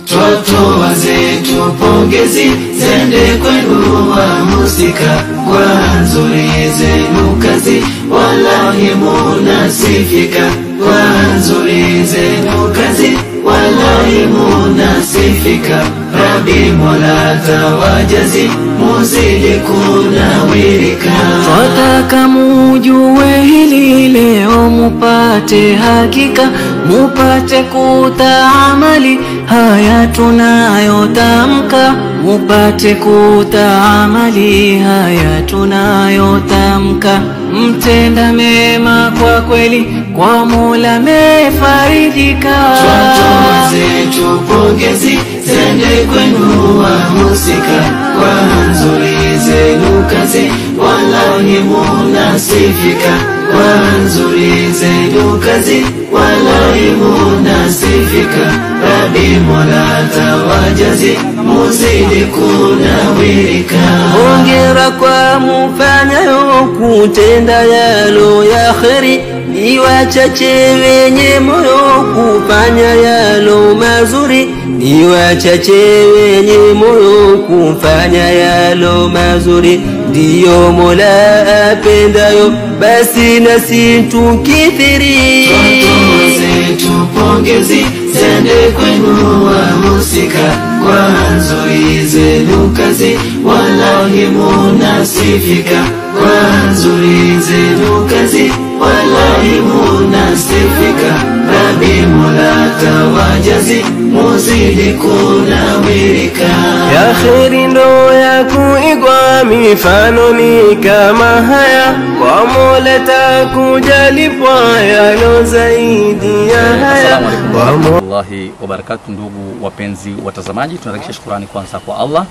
Totoa zetu pongezi zende kwenu wahusika kwa nzuri zenu kazi, wallahi munasifika kwa nzuri zenu kazi, wallahi munasifika. Rabbi Mola tawajazi muzidi kunawirika. Twataka mujue hili leo mupate hakika, mupate kutaamali haya tunayotamka, mupate kutaamali haya tunayotamka. Mtenda mema kwa kweli kwa Mola mefaridika. Totoa zetu pongezi zende kwenu wahusika kwa nzuri zenu kazi, wallahi munasifika kwa nzuri zenu kazi, wallahi munasifika. Rabbi Mola tawajazi muzidi kunawirika. Hongera kwa mufanyayo kutenda yalo ya kheri, ni wachache wenye moyo kufanya yalo mazuri, ni wachache wenye moyo kufanya yalo mazuri. Ndiyo Mola apendayo, basi nasi tukithiri. Totoa zetu pongezi zende kwenu wahusika kwa nzuri zenu kazi, wallahi munasifika kwa nzuri zenu kazi, wallahi munasifika. Rabbi Mola tawajazi muzidi kunawirika. Ya kheri ndo ya kuigwa, mifano ni kama haya, kwa Mola takujalipwa yalo zaidi ya haya. Wallahi wabarakatuh. Ndugu wapenzi watazamaji, tunarejesha shukrani kwanza kwa Allah.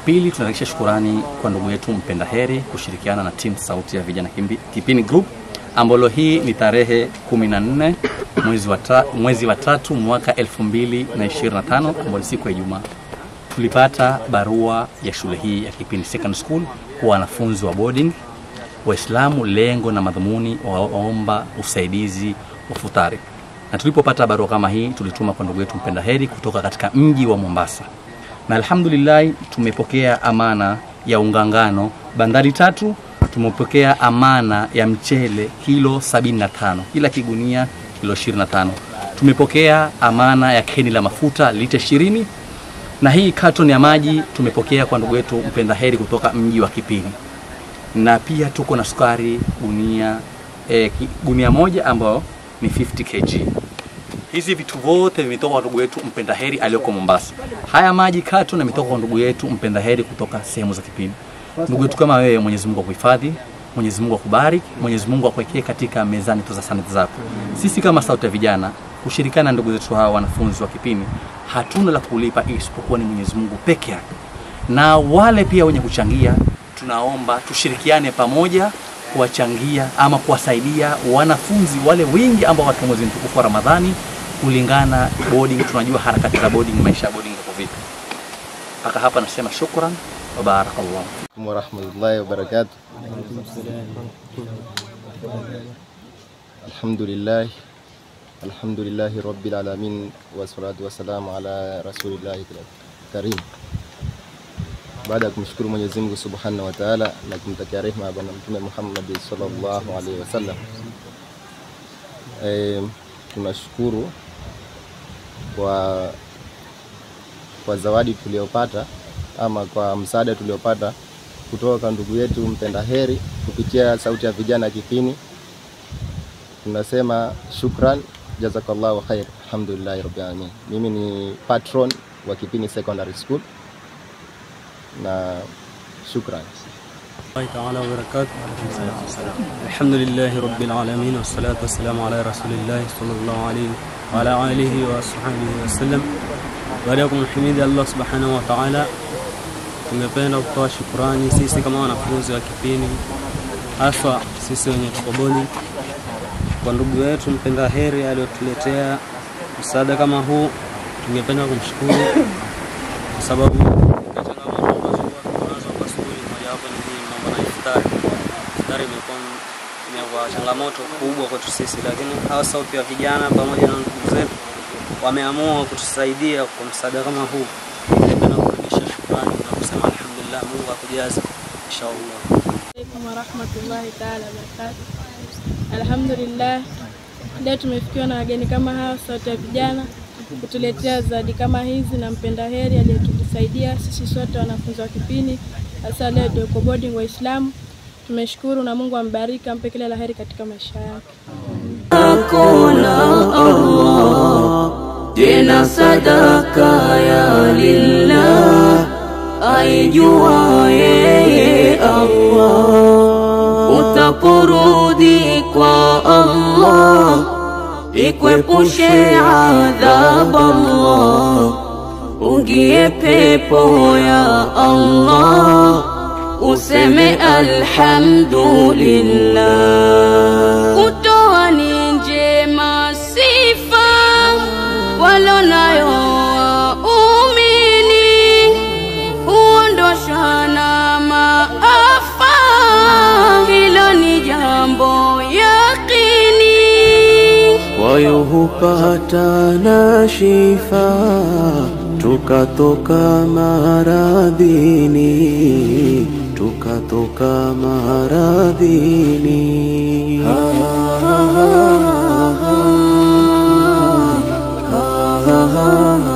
Pili tunarejesha shukrani kwa ndugu yetu mpenda heri kushirikiana na team Sauti ya Vijana Kipini Group, ambalo hii ni tarehe 14 mwezi wa 3 mwaka 2025, ambapo siku ya Ijumaa tulipata barua ya shule hii ya Kipini Second School kwa wanafunzi wa boarding Waislamu. Lengo na madhumuni waomba usaidizi wa futari, na tulipopata barua kama hii tulituma kwa ndugu yetu mpenda heri kutoka katika mji wa Mombasa, na alhamdulillah tumepokea amana ya ungangano bandari 3. Tumepokea amana ya mchele kilo 75, kila kigunia kilo 25. Tumepokea amana ya keni la mafuta lita 20, na hii carton ya maji tumepokea kwa ndugu yetu mpenda heri kutoka mji wa Kipini. Na pia tuko na sukari gunia moja ambao ni 50 kg. Hizi vitu vyote vimetoka kwa ndugu yetu mpenda heri aliyoko Mombasa. Haya maji carton yametoka kwa ndugu yetu mpenda heri kutoka sehemu za Kipini. Ndugu yetu kama wewe, Mwenyezi Mungu akuhifadhi, Mwenyezi Mungu akubariki, Mwenyezi Mungu akuwekee katika mezani za sanati zako. Sisi kama Sauti ya Vijana kushirikiana na ndugu zetu hawa wanafunzi wa Kipini, hatuna la kulipa isipokuwa ni Mwenyezi Mungu peke yake. Na wale pia wenye kuchangia, tunaomba tushirikiane pamoja kuwachangia ama kuwasaidia wanafunzi wale wengi ambao katika mwezi mtukufu wa Ramadhani, kulingana boarding. Tunajua harakati za boarding, maisha ya boarding yako vipi. Mpaka hapa nasema shukran wa barakallahu fikum wa rahmatullahi wa barakatuh. Alhamdulillahi rabbil alamin, wa salatu wa salamu ala rasulillahi karim. Baada ya kumshukuru Mwenyezi Mungu Subhanahu wa Ta'ala na kumtakia rehema bwana Mtume Muhammad sallallahu alaihi wasallam, tunashukuru kwa zawadi tuliyopata ama kwa msaada tuliopata kutoka ndugu yetu mpenda heri kupitia Sauti ya Vijana Kipini. Tunasema shukran, jazakallahu khair, alhamdulillahi rabbil alamin. Mimi ni patron wa Kipini Secondary School na shukran. Ta'ala wa barakatuh. Alhamdulillahi rabbil alamin, wassalatu wassalamu ala rasulillahi sallallahu alayhi wa ala alihi wa sahbihi wasallam. Baada ya kumhimidi Allah subhanahu wa ta'ala, tungependa kutoa shukrani sisi kama wanafunzi wa Kipini, hasa sisi wenye tukoboni, kwa ndugu wetu mpenda heri aliyotuletea msaada kama huu. Tungependa kumshukuru sababu changamoto ambazo tunazo kwa skuli moja hapo ni mambo na iftari. Iftari imekuwa changamoto kubwa kwetu sisi, lakini hasa pia vijana pamoja na ndugu zetu wameamua kutusaidia kwa msaada kama huu. Napenda kurudisha shukrani na kusema alhamdulillah, Mungu akujaze inshallah. Assalamu warahmatullahi ta'ala wabarakatuh. Alhamdulillah, leo tumefikiwa na wageni kama hao sauti ya vijana kutuletea zawadi kama hizi na mpenda heri aliyetusaidia sisi sote wanafunzi wa kipindi hasa leo Doko Boarding Waislamu. Tumeshukuru na Mungu ambariki, ampe kila laheri katika maisha yake. Akona Allah tena sadaka ya lillah, aijua yeye Allah. Utaporudi kwa Allah ikuepushe adhab Allah, ungie pepo ya Allah, useme alhamdulillah. Kutoa ni njema sifa walonayo waumini, huondosha na maafa, hilo ni jambo yakini. Wayo hupata na shifa, tukatoka maradhini, tukatoka maradhini. Ha ha ha ha ha ha ha.